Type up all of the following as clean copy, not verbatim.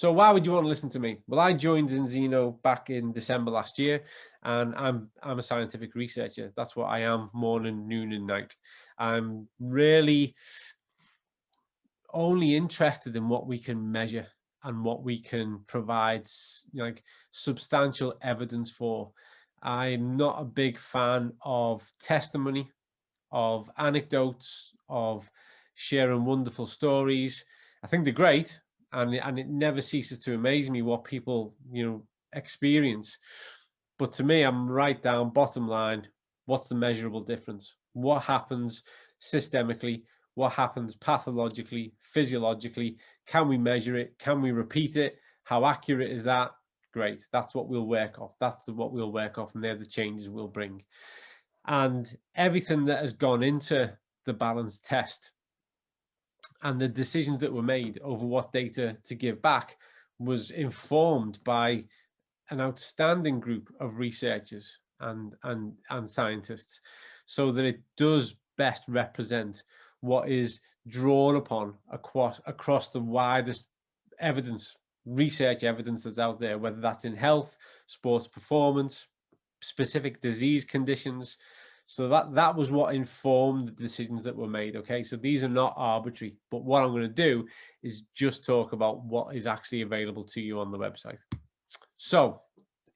So why would you want to listen to me? Well, I joined Enzino back in December last year, and I'm a scientific researcher. That's what I am, morning, noon, and night. I'm really only interested in what we can measure and what we can provide like substantial evidence for. I'm not a big fan of testimony, of anecdotes, of sharing wonderful stories. I think they're great, and it never ceases to amaze me what people, experience. But to me, I'm right down bottom line. What's the measurable difference? What happens systemically? What happens pathologically, physiologically? Can we measure it? Can we repeat it? How accurate is that? Great. That's what we'll work off. That's what we'll work off, and they're the changes we'll bring. And everything that has gone into the balance test and the decisions that were made over what data to give back was informed by an outstanding group of researchers and scientists, so that it does best represent what is drawn upon across the widest research evidence that's out there, whether that's in health, sports performance, specific disease conditions. So that was what informed the decisions that were made. Okay, so these are not arbitrary, but what I'm going to do is just talk about what is actually available to you on the website. So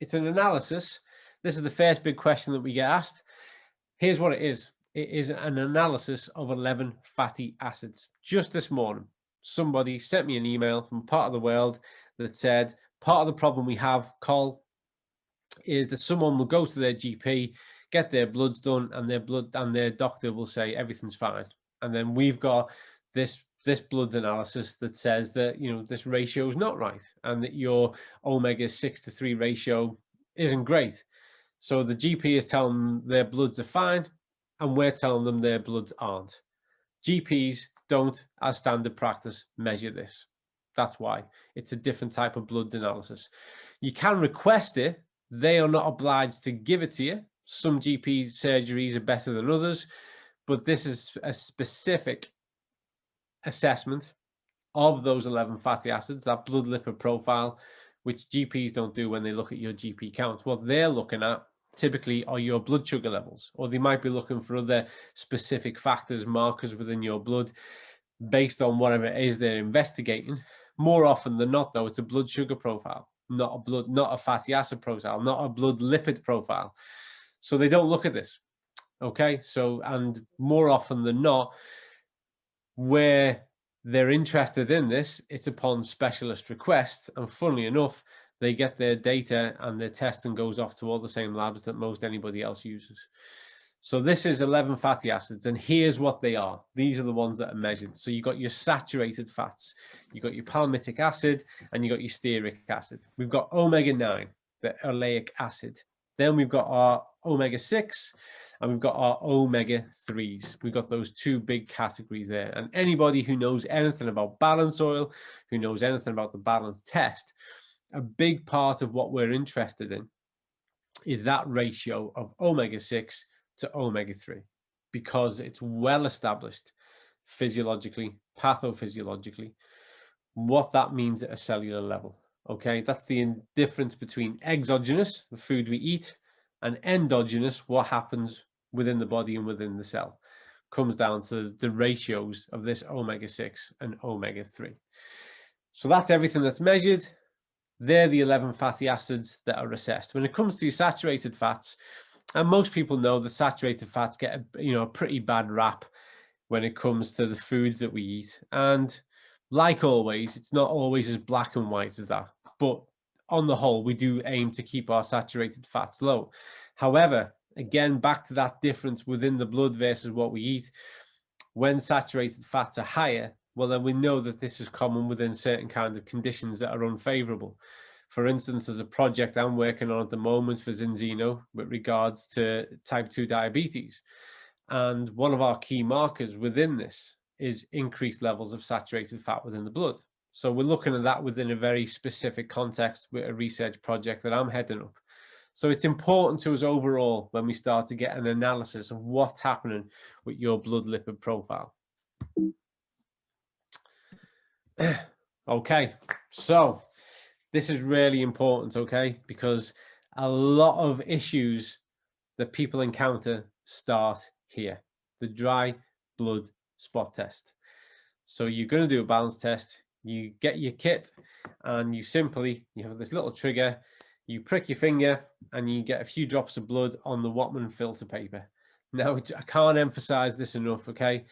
it's an analysis. This is the first big question that we get asked. Here's what it is. It is an analysis of 11 fatty acids. Just this morning, somebody sent me an email from part of the world that said, part of the problem we have, Col, is that someone will go to their GP, get their bloods done, and their doctor will say everything's fine. And then we've got this blood analysis that says that, this ratio is not right, and that your omega 6:3 ratio isn't great. So the GP is telling them their bloods are fine, and we're telling them their bloods aren't. GPs don't, as standard practice, measure this. That's why it's a different type of blood analysis. You can request it. They are not obliged to give it to you. Some GP surgeries are better than others, but this is a specific assessment of those 11 fatty acids, that blood lipid profile, which GPs don't do when they look at your GP count. What they're looking at typically are your blood sugar levels, or they might be looking for other specific factors, markers within your blood based on whatever it is they're investigating. More often than not, though, it's a blood sugar profile, not a fatty acid profile, not a blood lipid profile. So they don't look at this. Okay, so, and more often than not, where they're interested in this, it's upon specialist request, and funnily enough, they get their data and their testing goes off to all the same labs that most anybody else uses. So this is 11 fatty acids, and here's what they are. These are the ones that are measured. So you've got your saturated fats, you've got your palmitic acid, and you've got your stearic acid. We've got omega-9, the oleic acid. Then we've got our omega-6, and we've got our omega-3s. We've got those two big categories there. And anybody who knows anything about balance oil, who knows anything about the balance test, a big part of what we're interested in is that ratio of omega-6 to omega-3, because it's well established physiologically, pathophysiologically, what that means at a cellular level. Okay, that's the difference between exogenous, the food we eat, and endogenous, what happens within the body and within the cell. Comes down to the ratios of this omega-6 and omega-3. So that's everything that's measured. They're the 11 fatty acids that are assessed. When it comes to saturated fats, and most people know that saturated fats get a pretty bad rap when it comes to the foods that we eat. And like always, it's not always as black and white as that. But on the whole, we do aim to keep our saturated fats low. However, again, back to that difference within the blood versus what we eat, when saturated fats are higher, well, then we know that this is common within certain kinds of conditions that are unfavorable. For instance, there's a project I'm working on at the moment for Enzino with regards to type 2 diabetes. And one of our key markers within this is increased levels of saturated fat within the blood. So we're looking at that within a very specific context with a research project that I'm heading up. So it's important to us overall when we start to get an analysis of what's happening with your blood lipid profile. Okay, so This is really important, okay? Because a lot of issues that people encounter start here, the dry blood spot test. So you're going to do a balance test, you get your kit, and you have this little trigger, you prick your finger, and you get a few drops of blood on the Whatman filter paper. Now, I can't emphasize this enough, okay?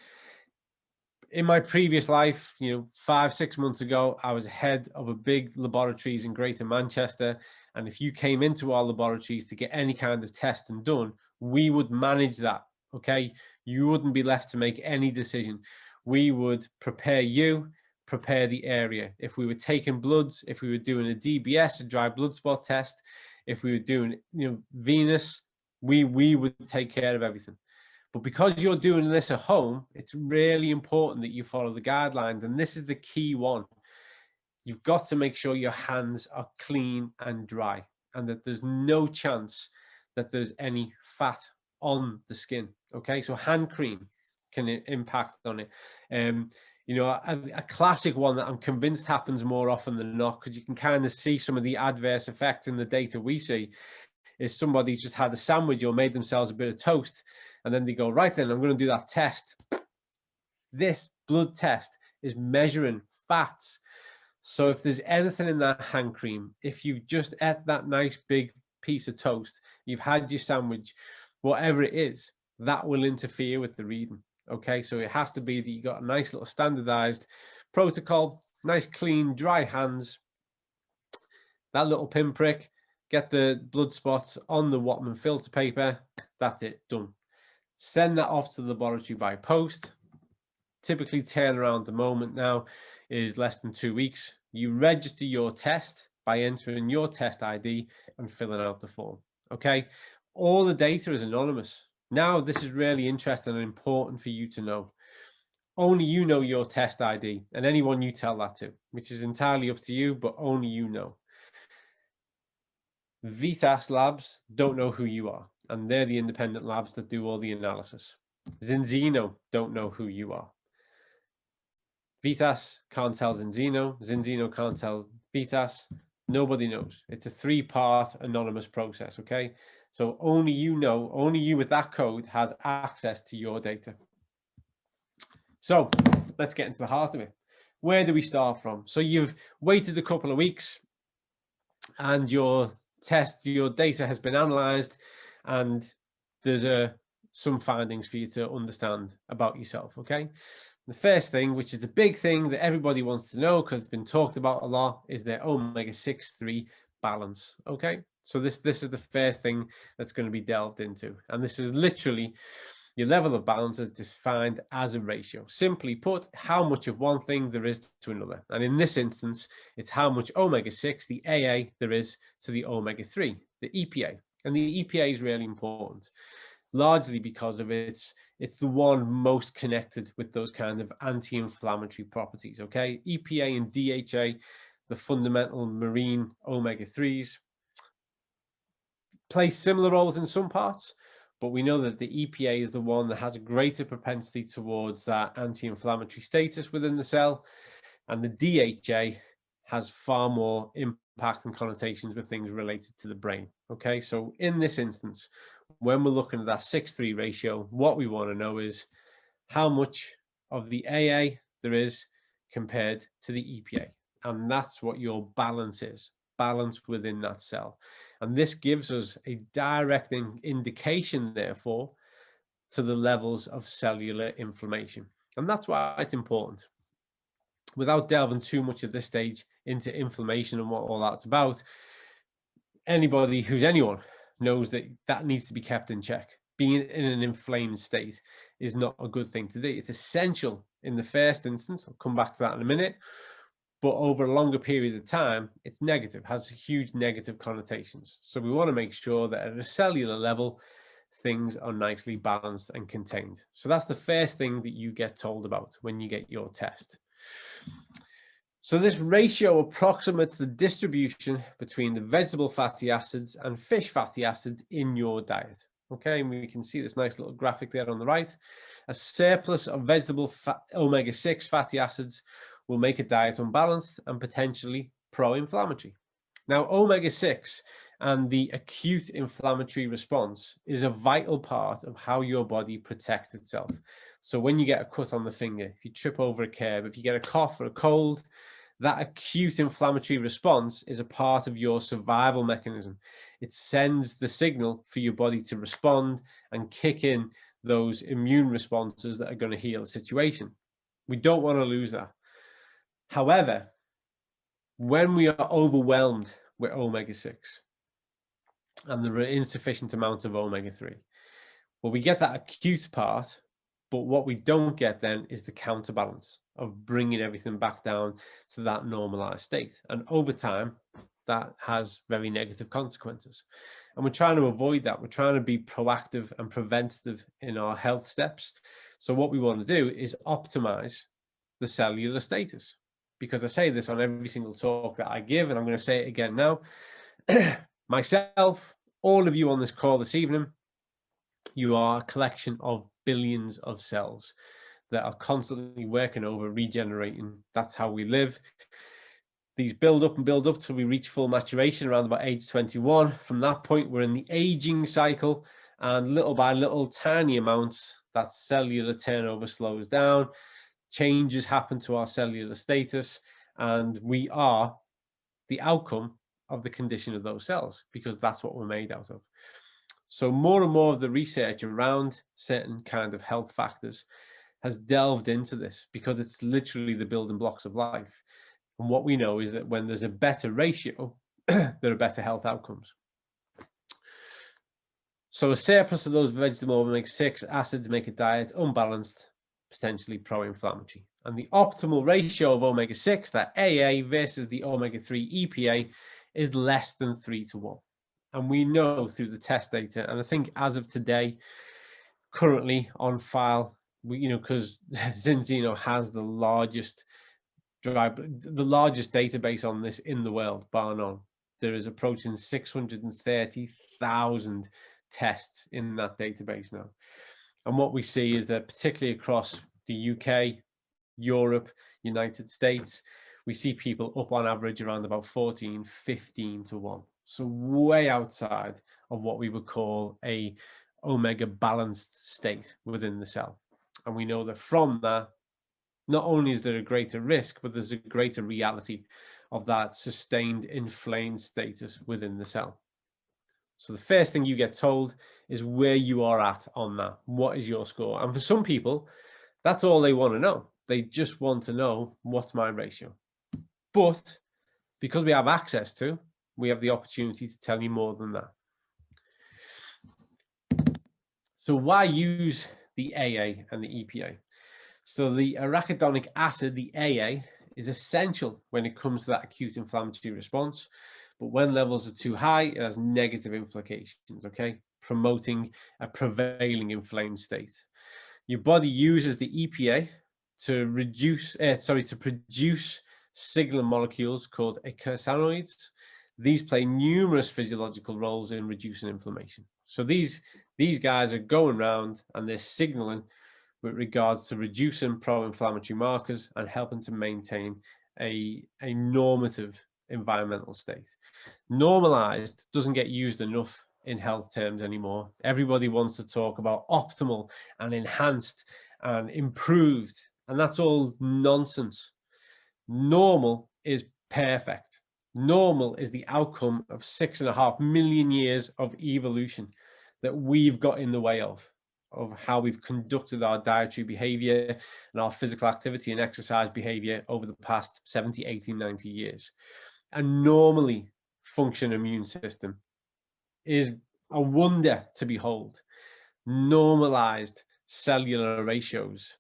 In my previous life, 5-6 months ago, I was head of a big laboratories in Greater Manchester. And if you came into our laboratories to get any kind of testing done, we would manage that, okay? You wouldn't be left to make any decision. We would prepare you, prepare the area. If we were taking bloods, if we were doing a DBS, a dry blood spot test, if we were doing, venous, we would take care of everything. But because you're doing this at home, it's really important that you follow the guidelines. And this is the key one. You've got to make sure your hands are clean and dry, and that there's no chance that there's any fat on the skin. Okay, so hand cream can impact on it. A classic one that I'm convinced happens more often than not, because you can kind of see some of the adverse effects in the data we see, is somebody just had a sandwich or made themselves a bit of toast, and then they go, right then, I'm going to do that test. This blood test is measuring fats. So if there's anything in that hand cream, if you just ate that nice big piece of toast, you've had your sandwich, whatever it is, that will interfere with the reading. Okay, so it has to be that you got a nice little standardized protocol, nice, clean, dry hands, that little pinprick, get the blood spots on the Whatman filter paper. That's it, done. Send that off to the laboratory by post. Typically turnaround at the moment now is less than 2 weeks. You register your test by entering your test ID and filling out the form. Okay, all the data is anonymous. Now, this is really interesting and important for you to know. Only you know your test ID, and anyone you tell that to, which is entirely up to you, but only you know. Vitas labs don't know who you are, and they're the independent labs that do all the analysis. Zinzino don't know who you are. Vitas can't tell Zinzino, Zinzino can't tell Vitas, nobody knows. It's a 3-part anonymous process, okay? So only you know, only you with that code has access to your data. So let's get into the heart of it. Where do we start from? So you've waited a couple of weeks and your data has been analyzed, and there's some findings for you to understand about yourself, okay? The first thing, which is the big thing that everybody wants to know because it's been talked about a lot, is their omega-6/3 balance, okay? So this is the first thing that's going to be delved into, and this is literally your level of balance is defined as a ratio. Simply put, how much of one thing there is to another. And in this instance, it's how much omega-6, the AA, there is to the omega-3, the EPA. And the EPA is really important, largely because of it's the one most connected with those kind of anti-inflammatory properties, okay? EPA and DHA, the fundamental marine omega-3s, play similar roles in some parts, but we know that the EPA is the one that has a greater propensity towards that anti-inflammatory status within the cell, and the DHA has far more impact and connotations with things related to the brain. Okay, so in this instance, when we're looking at that 6:3 ratio, what we want to know is how much of the AA there is compared to the EPA, and that's what your balance is. Balance within that cell. And this gives us a direct indication, therefore, to the levels of cellular inflammation. And that's why it's important. Without delving too much at this stage into inflammation and what all that's about, anyone knows that that needs to be kept in check. Being in an inflamed state is not a good thing to do. It's essential in the first instance. I'll come back to that in a minute. But over a longer period of time, it's negative, has huge negative connotations. So we want to make sure that at a cellular level, things are nicely balanced and contained. So that's the first thing that you get told about when you get your test. So this ratio approximates the distribution between the vegetable fatty acids and fish fatty acids in your diet. Okay, and we can see this nice little graphic there on the right. A surplus of vegetable omega-6 fatty acids will make a diet unbalanced and potentially pro-inflammatory. Now, omega-6 and the acute inflammatory response is a vital part of how your body protects itself. So when you get a cut on the finger, if you trip over a curb, if you get a cough or a cold, that acute inflammatory response is a part of your survival mechanism. It sends the signal for your body to respond and kick in those immune responses that are going to heal the situation. We don't want to lose that. However, when we are overwhelmed with omega-6 and there are insufficient amounts of omega-3, well, we get that acute part, but what we don't get then is the counterbalance of bringing everything back down to that normalized state. And over time, that has very negative consequences. And we're trying to avoid that. We're trying to be proactive and preventative in our health steps. So what we want to do is optimize the cellular status. Because I say this on every single talk that I give, and I'm going to say it again now. Myself, all of you on this call this evening, you are a collection of billions of cells that are constantly working over, regenerating. That's how we live. These build up and build up till we reach full maturation around about age 21. From that point, we're in the aging cycle, and little by little, tiny amounts, that cellular turnover slows down. Changes happen to our cellular status, and we are the outcome of the condition of those cells, because that's what we're made out of. So more and more of the research around certain kind of health factors has delved into this, because it's literally the building blocks of life. And what we know is that when there's a better ratio, there are better health outcomes. So a surplus of those vegetable omega-6 acids make a diet unbalanced, potentially pro-inflammatory. And the optimal ratio of omega-6, that AA versus the omega-3 EPA, is less than 3:1. And we know through the test data, and I think as of today, currently on file, because Zinzino has the largest database on this in the world, bar none. There is approaching 630,000 tests in that database now. And what we see is that particularly across the UK, Europe, United States, we see people up on average around about 14, 15:1. So way outside of what we would call a omega balanced state within the cell. And we know that from that, not only is there a greater risk, but there's a greater reality of that sustained inflamed status within the cell. So the first thing you get told is where you are at on that. What is your score? And for some people, that's all they want to know. They just want to know, what's my ratio? But because we have access to, we have the opportunity to tell you more than that. So why use the AA and the EPA? So the arachidonic acid, the AA, is essential when it comes to that acute inflammatory response. But when levels are too high, it has negative implications, okay? Promoting a prevailing inflamed state. Your body uses the EPA to produce signaling molecules called eicosanoids. These play numerous physiological roles in reducing inflammation. So these guys are going around and they're signaling with regards to reducing pro-inflammatory markers and helping to maintain a normative environmental state. Normalized doesn't get used enough in health terms anymore. Everybody wants to talk about optimal and enhanced and improved, and that's all nonsense. Normal is perfect. Normal is the outcome of 6.5 million years of evolution that we've got in the way of how we've conducted our dietary behavior and our physical activity and exercise behavior over the past 70, 80, 90 years. A normally functioning immune system is a wonder to behold. Normalized cellular ratios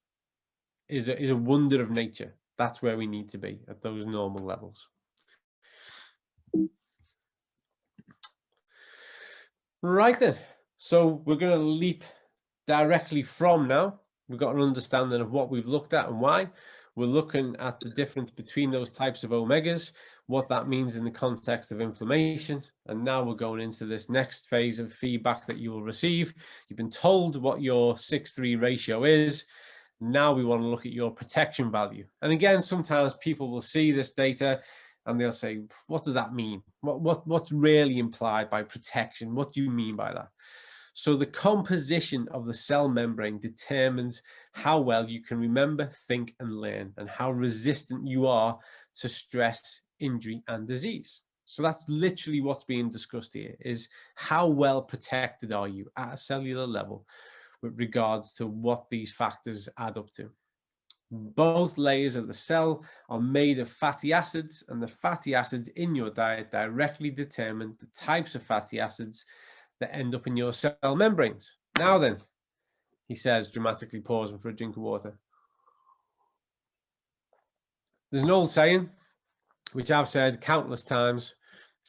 is a wonder of nature. That's where we need to be, at those normal levels. Right then, so we're going to leap directly from now. We've got an understanding of what we've looked at and why. We're looking at the difference between those types of omegas, what that means in the context of inflammation. And now we're going into this next phase of feedback that you will receive. You've been told what your 6:3 ratio is. Now we want to look at your protection value. And again, sometimes people will see this data and they'll say, what does that mean? What's really implied by protection? What do you mean by that? So the composition of the cell membrane determines how well you can remember, think, and learn, and how resistant you are to stress, injury, and disease. So that's literally what's being discussed here, is how well protected are you at a cellular level with regards to what these factors add up to. Both layers of the cell are made of fatty acids, and the fatty acids in your diet directly determine the types of fatty acids that end up in your cell membranes. Now then, he says, dramatically pausing for a drink of water. There's an old saying, which I've said countless times,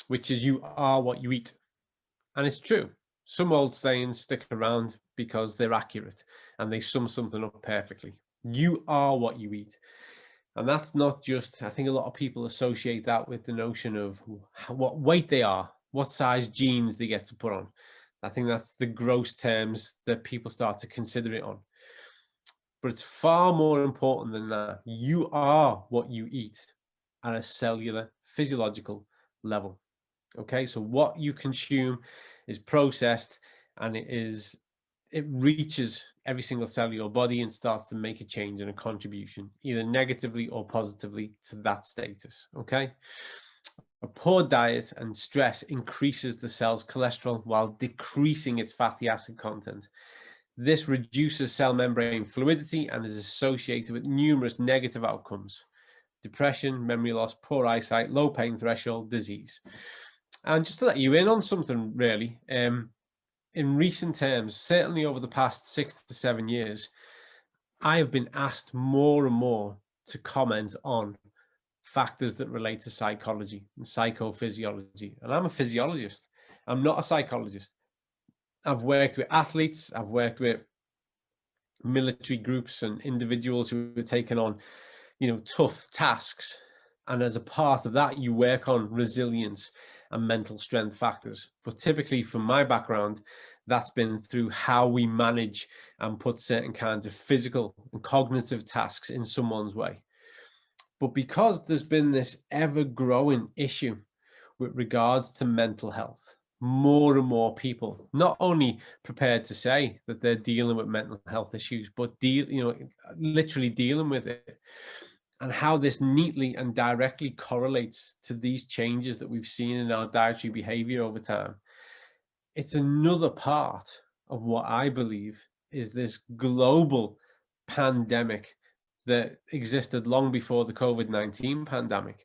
which is you are what you eat. And it's true. Some old sayings stick around because they're accurate and they sum something up perfectly. You are what you eat. And that's not just, I think a lot of people associate that with the notion of what weight they are, what size jeans they get to put on. I think that's the gross terms that people start to consider it on. But it's far more important than that. You are what you eat at a cellular, physiological level. Okay, so what you consume is processed, and it reaches every single cell of your body and starts to make a change and a contribution, either negatively or positively, to that status. Okay, a poor diet and stress increases the cell's cholesterol while decreasing its fatty acid content. This reduces cell membrane fluidity and is associated with numerous negative outcomes: depression, memory loss, poor eyesight, low pain threshold, disease. And just to let you in on something, really, in recent terms, certainly over the past 6 to 7 years, I have been asked more and more to comment on factors that relate to psychology and psychophysiology. And I'm a physiologist. I'm not a psychologist. I've worked with athletes. I've worked with military groups and individuals who are taking on, tough tasks. And as a part of that, you work on resilience and mental strength factors. But typically, from my background, that's been through how we manage and put certain kinds of physical and cognitive tasks in someone's way. But because there's been this ever-growing issue with regards to mental health, more and more people not only prepared to say that they're dealing with mental health issues, but literally dealing with it, and how this neatly and directly correlates to these changes that we've seen in our dietary behavior over time. It's another part of what I believe is this global pandemic that existed long before the COVID-19 pandemic,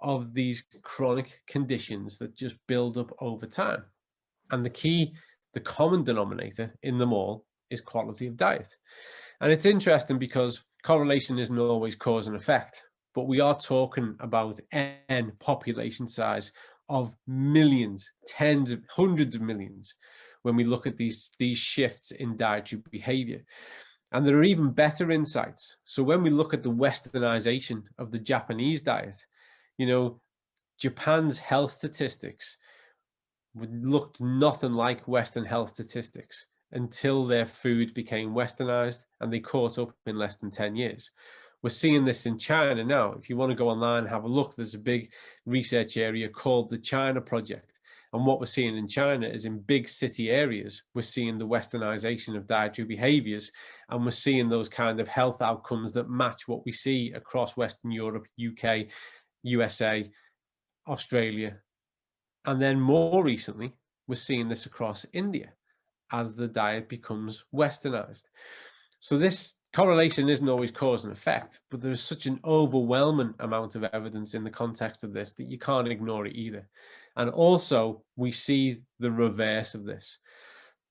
of these chronic conditions that just build up over time. And the common denominator in them all is quality of diet. And it's interesting because correlation isn't always cause and effect, but we are talking about N population size of millions, tens of hundreds of millions, when we look at these shifts in dietary behavior. And there are even better insights. So when we look at the westernization of the Japanese diet, Japan's health statistics looked nothing like Western health statistics until their food became westernized, and they caught up in less than 10 years. We're seeing this in China now. If you want to go online and have a look, there's a big research area called the China Project. And what we're seeing in China is, in big city areas, we're seeing the westernization of dietary behaviors, and we're seeing those kind of health outcomes that match what we see across Western Europe, UK, USA, Australia. And then more recently, we're seeing this across India as the diet becomes westernized. So this correlation isn't always cause and effect, but there's such an overwhelming amount of evidence in the context of this that you can't ignore it either. And also, we see the reverse of this.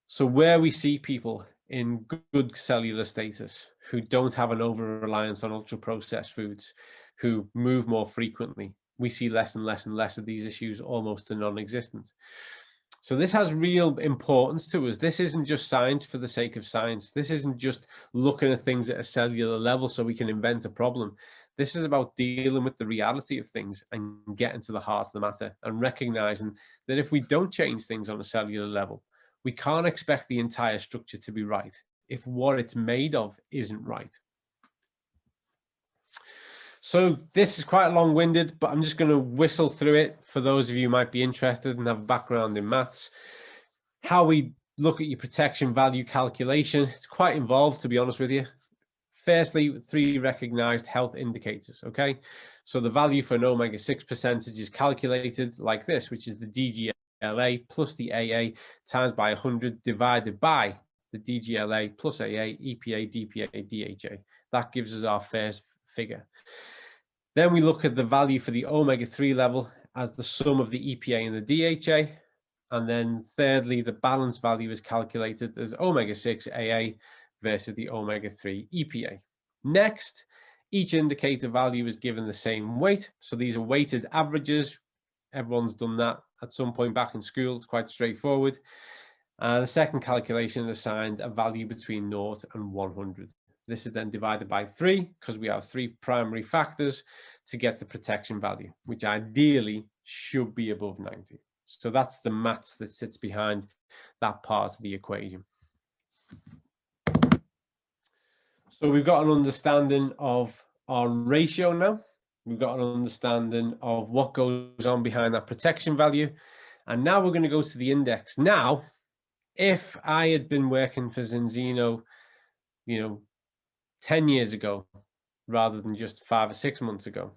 So where we see people in good cellular status who don't have an over-reliance on ultra-processed foods, who move more frequently, we see less and less and less of these issues, almost to non-existent. So this has real importance to us. This isn't just science for the sake of science. This isn't just looking at things at a cellular level so we can invent a problem. This is about dealing with the reality of things and getting to the heart of the matter, and recognizing that if we don't change things on a cellular level, we can't expect the entire structure to be right if what it's made of isn't right. So this is quite long-winded, but I'm just going to whistle through it for those of you who might be interested and have a background in maths. How we look at your protection value calculation, it's quite involved, to be honest with you. Firstly, 3 recognized health indicators, okay? So the value for an omega-6 percentage is calculated like this, which is the DGLA plus the AA times by 100 divided by the DGLA plus AA, EPA, DPA, DHA. That gives us our first figure. Then we look at the value for the omega-3 level as the sum of the EPA and the DHA. And then thirdly, the balance value is calculated as omega-6 AA versus the omega-3 EPA. Next, each indicator value is given the same weight. So these are weighted averages. Everyone's done that at some point back in school. It's quite straightforward. The second calculation assigned a value between 0 and 100. This is then divided by 3 because we have 3 primary factors to get the protection value, which ideally should be above 90. So that's the maths that sits behind that part of the equation. So we've got an understanding of our ratio now. We've got an understanding of what goes on behind that protection value. And now we're going to go to the index. Now, if I had been working for Zinzino, 10 years ago, rather than just 5 or 6 months ago,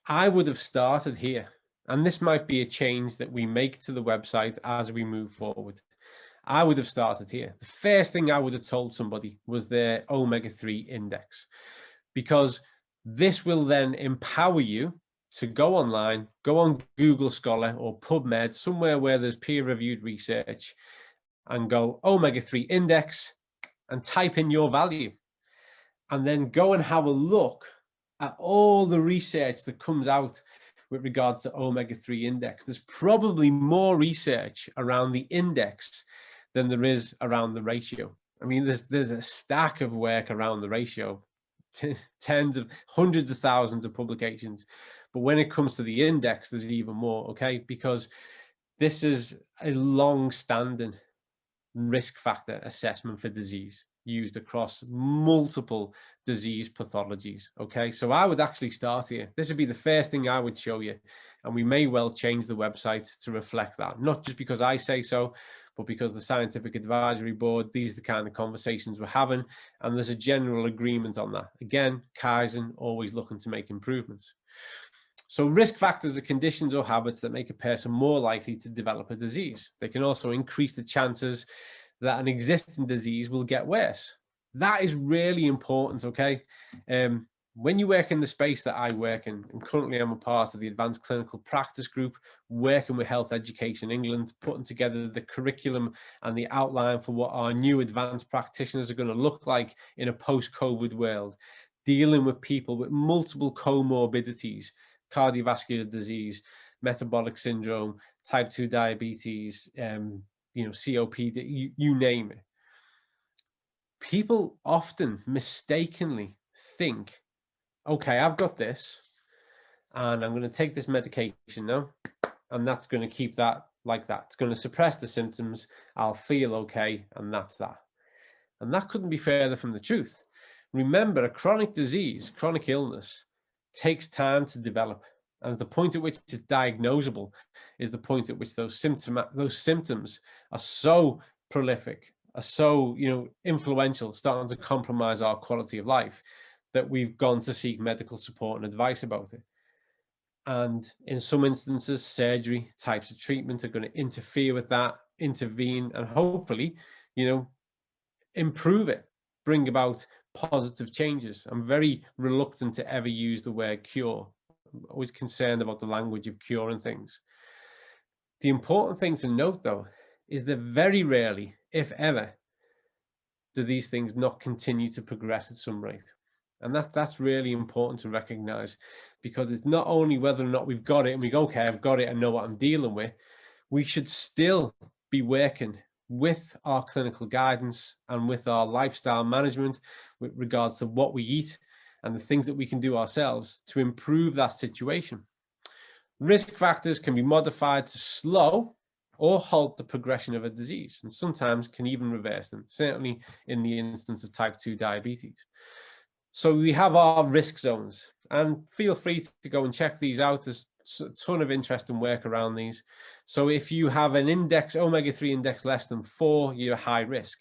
I would have started here. And this might be a change that we make to the website as we move forward. I would have started here. The first thing I would have told somebody was their omega-3 index, because this will then empower you to go online, go on Google Scholar or PubMed, somewhere where there's peer-reviewed research, and go omega-3 index and type in your value. And then go and have a look at all the research that comes out with regards to omega-3 index. There's probably more research around the index than there is around the ratio. I mean, there's a stack of work around the ratio, tens of hundreds of thousands of publications. But when it comes to the index, there's even more, okay? Because this is a long-standing risk factor assessment for disease used across multiple disease pathologies. Okay, so I would actually start here. This would be the first thing I would show you, and we may well change the website to reflect that, not just because I say so, but because the scientific advisory board, these are the kind of conversations we're having, and there's a general agreement on that. Again, Kaizen, always looking to make improvements. So risk factors are conditions or habits that make a person more likely to develop a disease. They can also increase the chances that an existing disease will get worse. That is really important, okay? When you work in the space that I work in, and currently I'm a part of the Advanced Clinical Practice Group, working with Health Education England, putting together the curriculum and the outline for what our new advanced practitioners are going to look like in a post-COVID world, dealing with people with multiple comorbidities, cardiovascular disease, metabolic syndrome, type 2 diabetes, COPD, you name it. People often mistakenly think, okay, I've got this and I'm going to take this medication now, and that's going to keep that like that. It's going to suppress the symptoms. I'll feel okay, and that's that. And that couldn't be further from the truth. Remember, a chronic disease, chronic illness, takes time to develop. And the point at which it's diagnosable is the point at which those symptoms are so prolific, are so influential, starting to compromise our quality of life, that we've gone to seek medical support and advice about it. And in some instances, surgery, types of treatment are going to interfere with that, intervene, and hopefully, improve it, bring about positive changes. I'm very reluctant to ever use the word cure. I'm always concerned about the language of curing things. The important thing to note, though, is that very rarely, if ever, do these things not continue to progress at some rate. And that's really important to recognize, because it's not only whether or not we've got it and we go, okay, I've got it, I know what I'm dealing with. We should still be working with our clinical guidance and with our lifestyle management with regards to what we eat and the things that we can do ourselves to improve that situation. Risk factors can be modified to slow or halt the progression of a disease, and sometimes can even reverse them, certainly in the instance of type 2 diabetes. So we have our risk zones. And feel free to go and check these out. There's a ton of interesting work around these. So if you have an index, omega-3 index less than 4, you're high risk.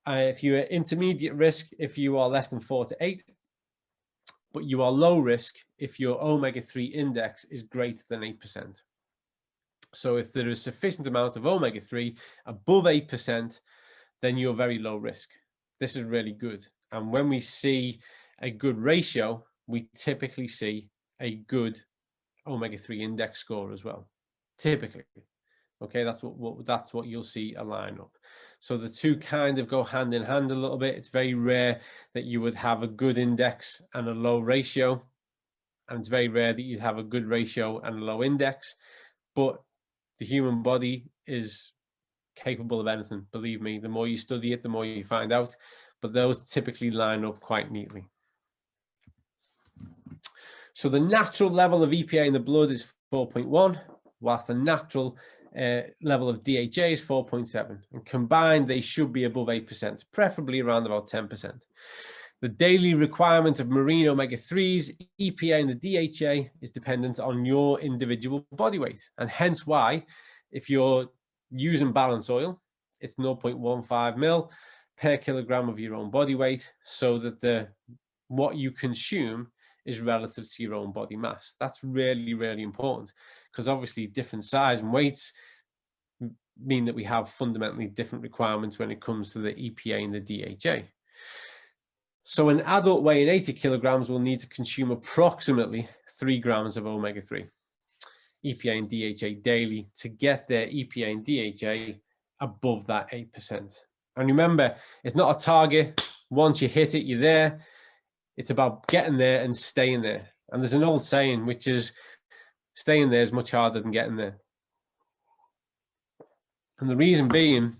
If you're intermediate risk, if you are less than 4 to 8, but you are low risk if your omega-3 index is greater than 8%. So if there is sufficient amount of omega-3 above 8%, then you're very low risk. This is really good. And when we see a good ratio, we typically see a good omega-3 index score as well. Typically. Okay, that's what you'll see a line up. So the two kind of go hand in hand a little bit. It's very rare that you would have a good index and a low ratio. And it's very rare that you'd have a good ratio and a low index. But the human body is capable of anything. Believe me, the more you study it, the more you find out. But those typically line up quite neatly. So the natural level of EPA in the blood is 4.1, whilst the natural level of DHA is 4.7. And combined, they should be above 8%, preferably around about 10%. The daily requirement of marine omega-3s, EPA and the DHA is dependent on your individual body weight. And hence why, if you're using balance oil, it's 0.15 mil per kilogram of your own body weight, so that what you consume is relative to your own body mass. That's really, really important, because obviously different size and weights mean that we have fundamentally different requirements when it comes to the EPA and the DHA. So an adult weighing 80 kilograms will need to consume approximately 3 grams of omega-3, EPA and DHA daily to get their EPA and DHA above that 8%. And remember, it's not a target. Once you hit it, you're there. It's about getting there and staying there. And there's an old saying, which is staying there is much harder than getting there. And the reason being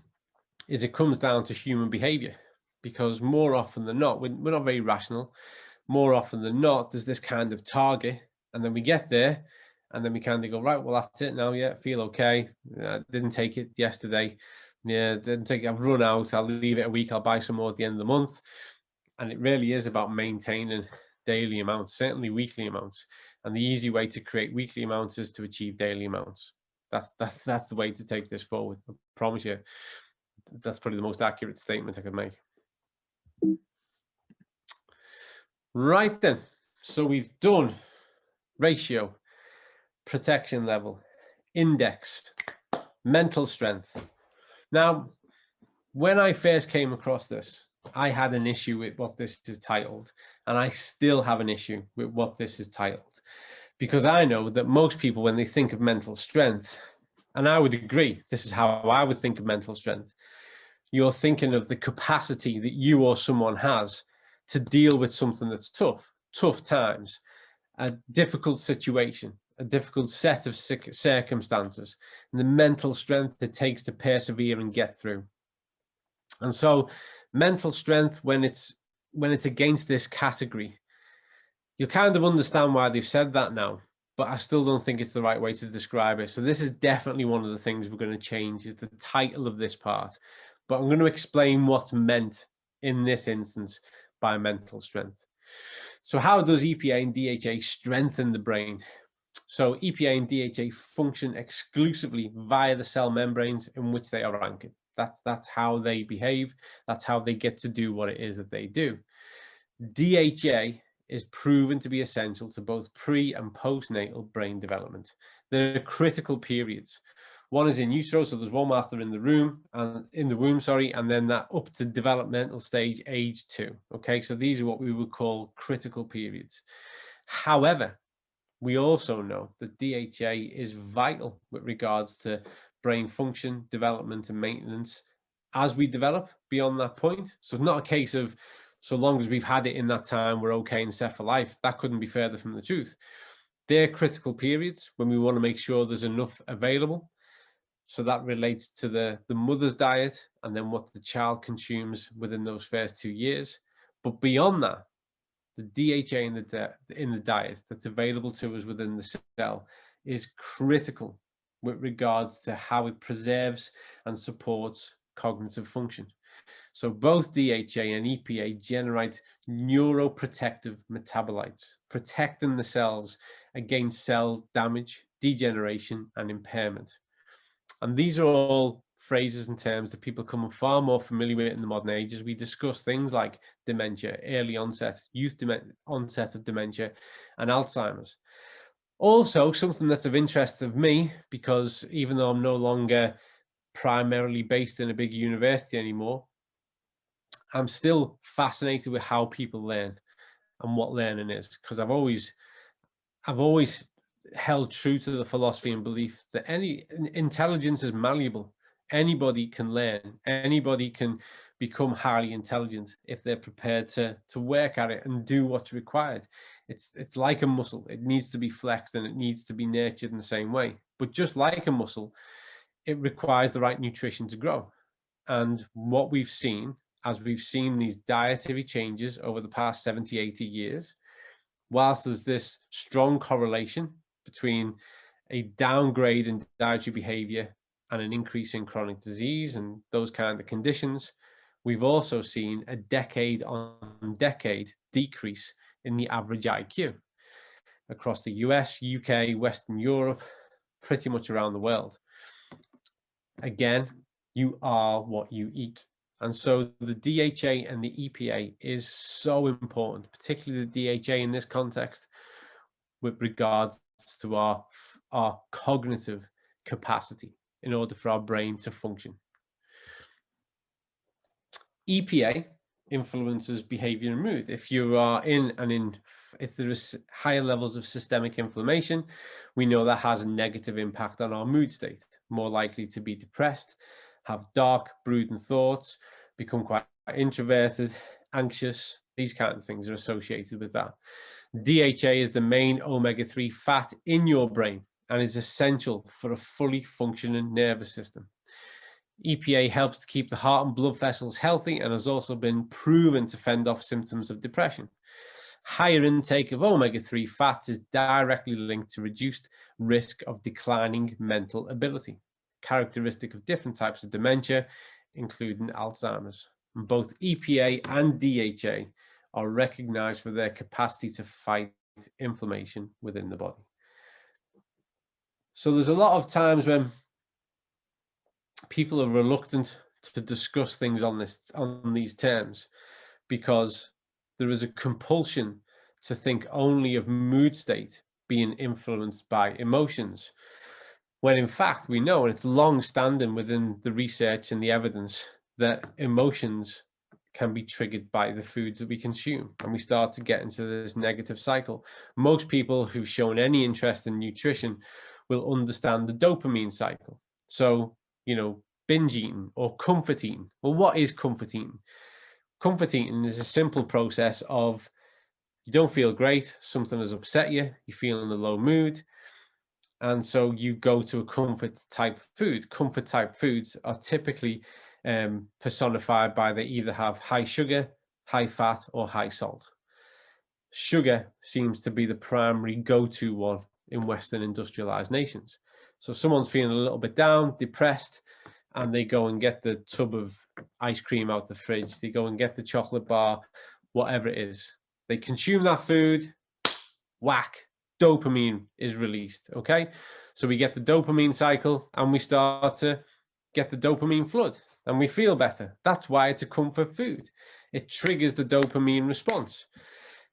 is it comes down to human behavior, because more often than not, we're not very rational. More often than not, there's this kind of target, and then we get there, and then we kind of go, right, well, that's it now. Yeah, feel okay. Didn't take it yesterday. Yeah, didn't take it. I've run out. I'll leave it a week. I'll buy some more at the end of the month. And it really is about maintaining daily amounts, certainly weekly amounts. And the easy way to create weekly amounts is to achieve daily amounts. That's the way to take this forward. I promise you, that's probably the most accurate statement I could make. Right then, so we've done ratio, protection level, index, mental strength. Now, when I first came across this, I had an issue with what this is titled, and I still have an issue with what this is titled, because I know that most people, when they think of mental strength, and I would agree, this is how I would think of mental strength, you're thinking of the capacity that you or someone has to deal with something that's tough times, a difficult situation, a difficult set of circumstances, and the mental strength it takes to persevere and get through. And so mental strength, when it's against this category, you'll kind of understand why they've said that now, but I still don't think it's the right way to describe it. So this is definitely one of the things we're going to change, is the title of this part. But I'm going to explain what's meant in this instance by mental strength. So how does EPA and DHA strengthen the brain? So EPA and DHA function exclusively via the cell membranes in which they are anchored. That's how they behave. That's how they get to do what it is that they do. DHA is proven to be essential to both pre and postnatal brain development. There are critical periods. One is in utero, so there's one whilst they're in the womb, and then that up to developmental stage age 2. Okay, so these are what we would call critical periods. However, we also know that DHA is vital with regards to brain function, development, and maintenance as we develop beyond that point. So it's not a case of, so long as we've had it in that time, we're okay and set for life. That couldn't be further from the truth. They're critical periods when we want to make sure there's enough available. So that relates to the mother's diet and then what the child consumes within those first 2 years. But beyond that, the DHA in the diet that's available to us within the cell is critical with regards to how it preserves and supports cognitive function. So both DHA and EPA generate neuroprotective metabolites, protecting the cells against cell damage, degeneration, and impairment. And these are all phrases and terms that people become far more familiar with in the modern age as we discuss things like dementia, early onset, onset of dementia, and Alzheimer's. Also, something that's of interest of me, because even though I'm no longer primarily based in a big university anymore, I'm still fascinated with how people learn and what learning is, because I've always held true to the philosophy and belief that any intelligence is malleable. Anybody can learn. Anybody can become highly intelligent if they're prepared to work at it and do what's required. It's like a muscle. It needs to be flexed and it needs to be nurtured in the same way. But just like a muscle, it requires the right nutrition to grow. And what we've seen, as we've seen these dietary changes over the past 70, 80 years, whilst there's this strong correlation between a downgrade in dietary behavior and an increase in chronic disease and those kind of conditions, we've also seen a decade on decade decrease in the average IQ across the US, UK, Western Europe, pretty much around the world. Again, you are what you eat. And so the DHA and the EPA is so important, particularly the DHA in this context, with regards to our cognitive capacity in order for our brain to function. EPA influences behavior and mood. If you are if there is higher levels of systemic inflammation, we know that has a negative impact on our mood state, more likely to be depressed, have dark, brooding thoughts, become quite introverted, anxious. These kind of things are associated with that. DHA is the main omega-3 fat in your brain and is essential for a fully functioning nervous system. EPA helps to keep the heart and blood vessels healthy and has also been proven to fend off symptoms of depression. Higher intake of omega-3 fats is directly linked to reduced risk of declining mental ability, characteristic of different types of dementia, including Alzheimer's. And both EPA and DHA are recognized for their capacity to fight inflammation within the body. So there's a lot of times when people are reluctant to discuss things on these terms, because there is a compulsion to think only of mood state being influenced by emotions, when in fact we know, and it's long standing within the research and the evidence, that emotions can be triggered by the foods that we consume, and we start to get into this negative cycle. Most people who've shown any interest in nutrition will understand the dopamine cycle. So, you know, binge eating or comfort eating. Well, what is comfort eating? Comfort eating is a simple process of, you don't feel great, something has upset you, you feel in a low mood, and so you go to a comfort type food. Comfort type foods are typically personified by, they either have high sugar, high fat, or high salt. Sugar seems to be the primary go-to one in Western industrialized nations. So someone's feeling a little bit down, depressed, and they go and get the tub of ice cream out the fridge. They go and get the chocolate bar, whatever it is. They consume that food, whack, dopamine is released, okay? So we get the dopamine cycle and we start to get the dopamine flood and we feel better. That's why it's a comfort food. It triggers the dopamine response.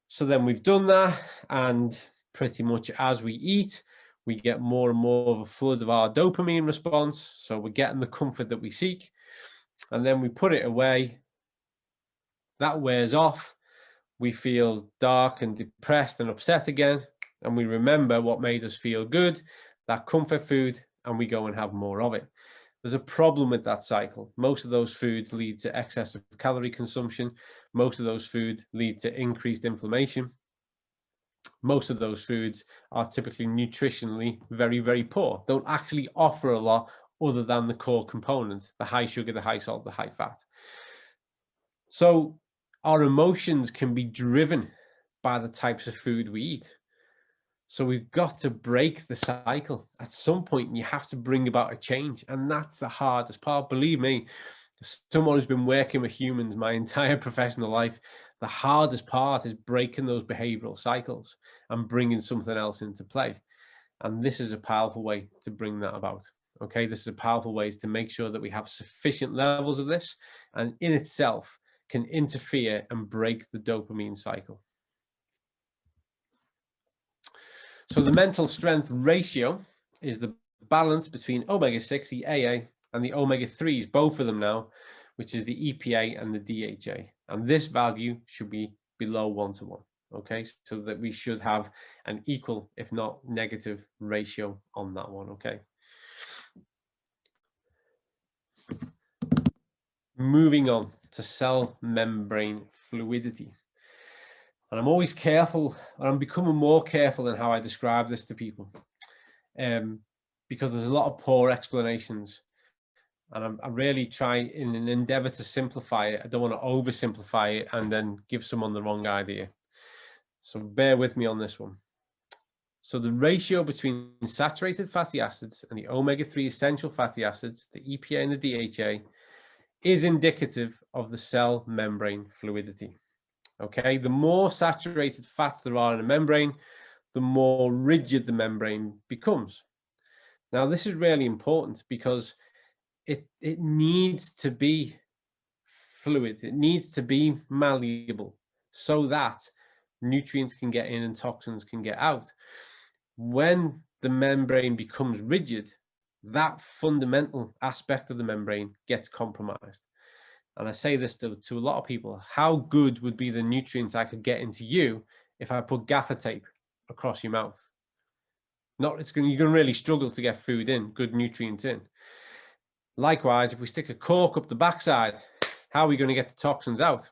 So then we've done that, and pretty much as we eat, we get more and more of a flood of our dopamine response. So we're getting the comfort that we seek, and then we put it away. That wears off. We feel dark and depressed and upset again, and we remember what made us feel good, that comfort food, and we go and have more of it. There's a problem with that cycle. Most of those foods lead to excessive calorie consumption. Most of those foods lead to increased inflammation. Most of those foods are typically nutritionally very, very poor. Don't actually offer a lot other than the core component, the high sugar, the high salt, the high fat. So our emotions can be driven by the types of food we eat. So we've got to break the cycle. At some point, you have to bring about a change. And that's the hardest part. Believe me, As someone who's been working with humans my entire professional life, the hardest part is breaking those behavioral cycles and bringing something else into play. And this is a powerful way to bring that about. Okay, this is a powerful way to make sure that we have sufficient levels of this, and in itself can interfere and break the dopamine cycle. So the mental strength ratio is the balance between omega-6, the AA, and the omega-3s, both of them now, which is the EPA and the DHA. And this value should be below 1:1. Okay, so that we should have an equal, if not negative, ratio on that one. Okay. Moving on to cell membrane fluidity. And I'm always careful, and I'm becoming more careful in how I describe this to people, because there's a lot of poor explanations. And I really try in an endeavor to simplify it. I don't want to oversimplify it and then give someone the wrong idea. So bear with me on this one. So the ratio between saturated fatty acids and the omega-3 essential fatty acids, the EPA and the DHA, is indicative of the cell membrane fluidity. Okay, the more saturated fats there are in a membrane, the more rigid the membrane becomes. Now, this is really important because it needs to be fluid. It needs to be malleable so that nutrients can get in and toxins can get out. When the membrane becomes rigid, that fundamental aspect of the membrane gets compromised. And I say this to a lot of people: how good would be the nutrients I could get into you if I put gaffer tape across your mouth? You're going to really struggle to get food in, good nutrients in. Likewise, if we stick a cork up the backside, how are we going to get the toxins out?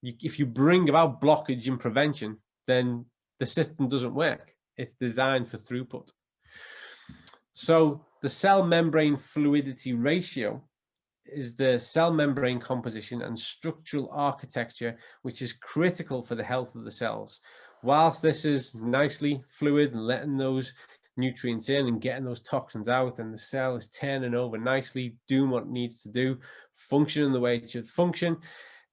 If you bring about blockage in prevention, then the system doesn't work. It's designed for throughput. So the cell membrane fluidity ratio is the cell membrane composition and structural architecture, which is critical for the health of the cells. Whilst this is nicely fluid and letting those nutrients in and getting those toxins out, and the cell is turning over nicely, doing what it needs to do, functioning the way it should function,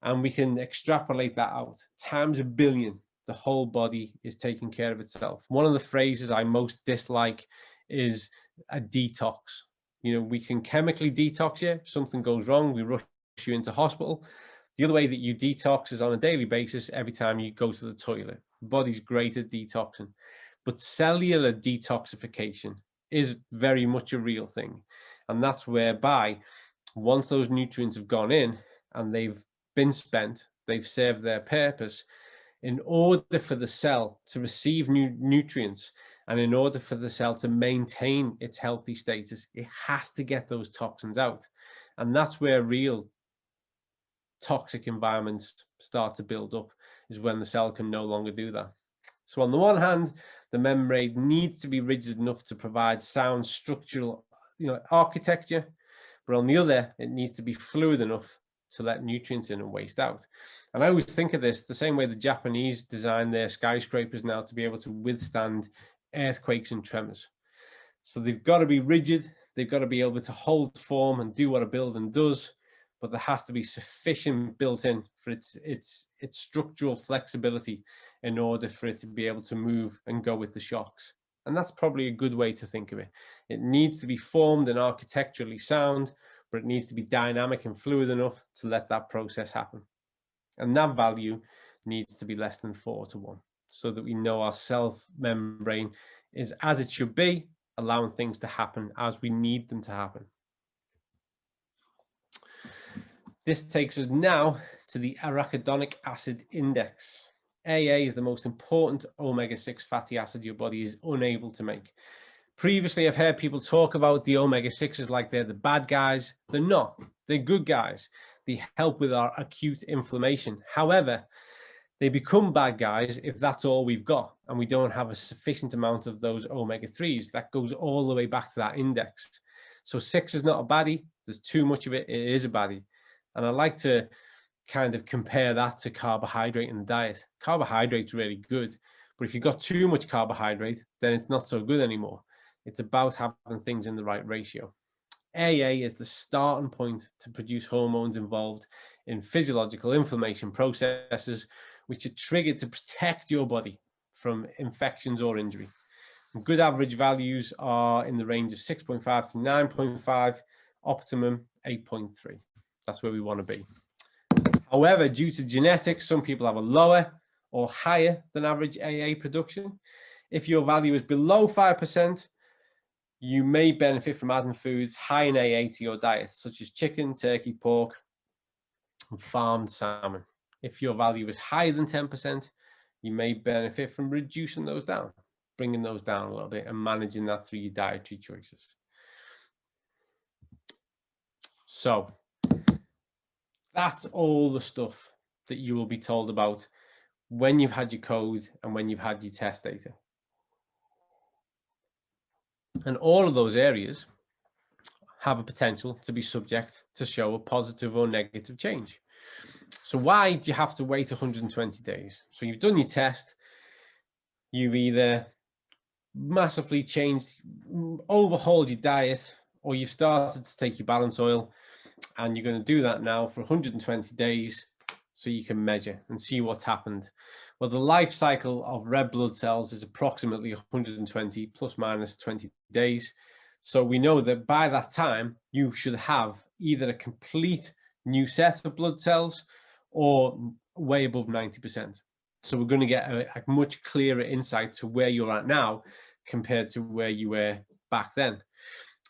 and we can extrapolate that out times a billion, the whole body is taking care of itself. One of the phrases I most dislike is a detox. You know, we can chemically detox you. If something goes wrong, we rush you into hospital. The other way that you detox is on a daily basis, every time you go to the toilet. The body's great at detoxing. But cellular detoxification is very much a real thing. And that's whereby once those nutrients have gone in and they've been spent, they've served their purpose, in order for the cell to receive nutrients and in order for the cell to maintain its healthy status, it has to get those toxins out. And that's where real toxic environments start to build up, is when the cell can no longer do that. So on the one hand, the membrane needs to be rigid enough to provide sound structural, architecture, but on the other, it needs to be fluid enough to let nutrients in and waste out. And I always think of this the same way the Japanese design their skyscrapers now to be able to withstand earthquakes and tremors. So they've got to be rigid, they've got to be able to hold form and do what a building does, but there has to be sufficient built in for its structural flexibility in order for it to be able to move and go with the shocks. And that's probably a good way to think of it. It needs to be formed and architecturally sound, but it needs to be dynamic and fluid enough to let that process happen. And that value needs to be less than 4:1, so that we know our cell membrane is as it should be, allowing things to happen as we need them to happen. This takes us now to the Arachidonic Acid Index. AA is the most important omega-6 fatty acid your body is unable to make. Previously, I've heard people talk about the omega-6s like they're the bad guys. They're not. They're good guys. They help with our acute inflammation. However, they become bad guys if that's all we've got and we don't have a sufficient amount of those omega-3s. That goes all the way back to that index. So 6 is not a baddie. There's too much of it. It is a baddie. And I like to kind of compare that to carbohydrate in the diet. Carbohydrate's really good, but if you've got too much carbohydrate, then it's not so good anymore. It's about having things in the right ratio. AA is the starting point to produce hormones involved in physiological inflammation processes, which are triggered to protect your body from infections or injury. And good average values are in the range of 6.5 to 9.5, optimum 8.3. That's where we want to be. However, due to genetics, some people have a lower or higher than average AA production. If your value is below 5%, you may benefit from adding foods high in AA to your diet, such as chicken, turkey, pork, and farmed salmon. If your value is higher than 10%, you may benefit from reducing those down, bringing those down a little bit and managing that through your dietary choices. So that's all the stuff that you will be told about when you've had your code and when you've had your test data. And all of those areas have a potential to be subject to show a positive or negative change. So why do you have to wait 120 days? So you've done your test, you've either massively changed, overhauled your diet, or you've started to take your balance oil, and you're going to do that now for 120 days so you can measure and see what's happened. Well, the life cycle of red blood cells is approximately 120 plus minus 20 days. So we know that by that time, you should have either a complete new set of blood cells or way above 90%. So we're going to get a much clearer insight to where you're at now compared to where you were back then.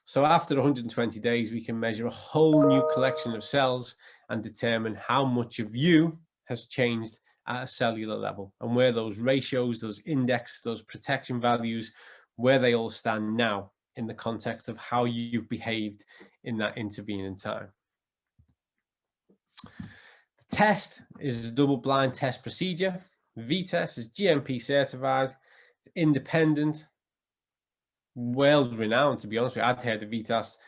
So after 120 days, we can measure a whole new collection of cells and determine how much of you has changed at a cellular level and where those ratios, those index, those protection values, where they all stand now in the context of how you've behaved in that intervening time. The test is a double-blind test procedure. V-test is GMP certified, it's independent, world-renowned, to be honest with you. I'd heard of V-test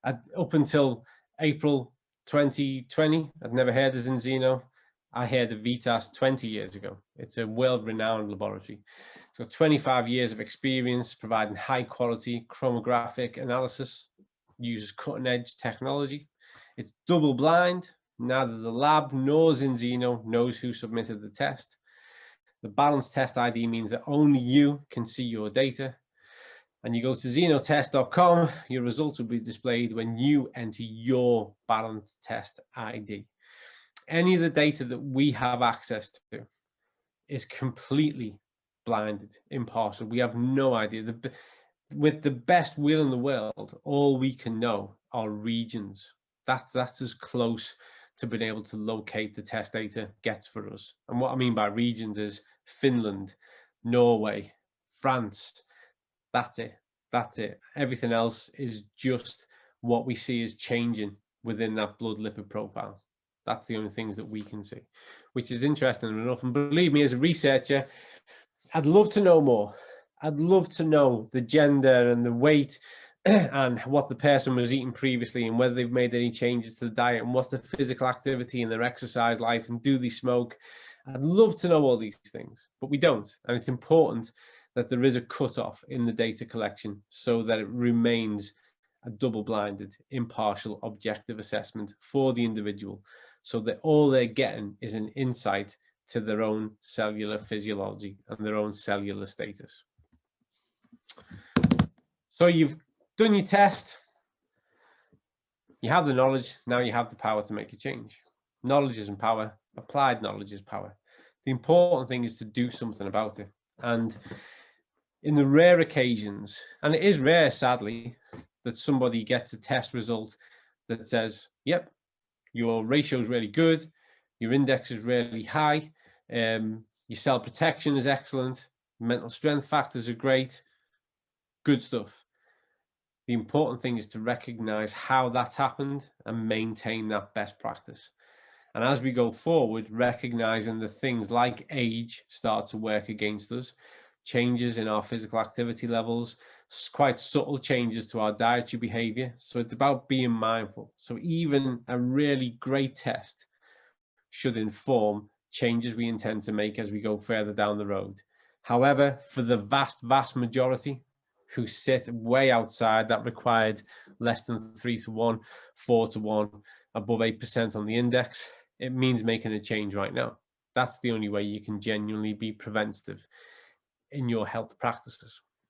up until April 2020. I'd never heard of Enzino. I heard of V-test 20 years ago. It's a world-renowned laboratory. It's got 25 years of experience providing high-quality chromographic analysis, uses cutting-edge technology. It's double-blind. Neither the lab nor Enzino knows who submitted the test. The balanced test ID means that only you can see your data. And you go to xenotest.com, your results will be displayed when you enter your balanced test ID. Any of the data that we have access to is completely blinded, impartial. We have no idea. With the best will in the world, all we can know are regions. That's as close to being able to locate the test data gets for us. And what I mean by regions is Finland, Norway, France. That's it. That's it. Everything else is just what we see as changing within that blood lipid profile. That's the only things that we can see, which is interesting enough. And believe me, as a researcher, I'd love to know more. I'd love to know the gender and the weight and what the person was eating previously and whether they've made any changes to the diet and what's the physical activity and their exercise life and do they smoke. I'd love to know all these things, but we don't. And it's important that there is a cutoff in the data collection so that it remains a double-blinded, impartial, objective assessment for the individual, so that all they're getting is an insight to their own cellular physiology and their own cellular status. So you've done your test, you have the knowledge, now you have the power to make a change. Knowledge isn't power, applied knowledge is power. The important thing is to do something about it. And in the rare occasions, and it is rare, sadly, that somebody gets a test result that says, yep, your ratio is really good, your index is really high, your cell protection is excellent, mental strength factors are great, good stuff. The important thing is to recognize how that's happened and maintain that best practice. And as we go forward, recognizing that things like age start to work against us, changes in our physical activity levels, quite subtle changes to our dietary behavior. So it's about being mindful. So even a really great test should inform changes we intend to make as we go further down the road. However, for the vast majority, who sit way outside that required less than 3-1, 4-1, above 8% on the index, it means making a change right now. That's the only way you can genuinely be preventative in your health practices.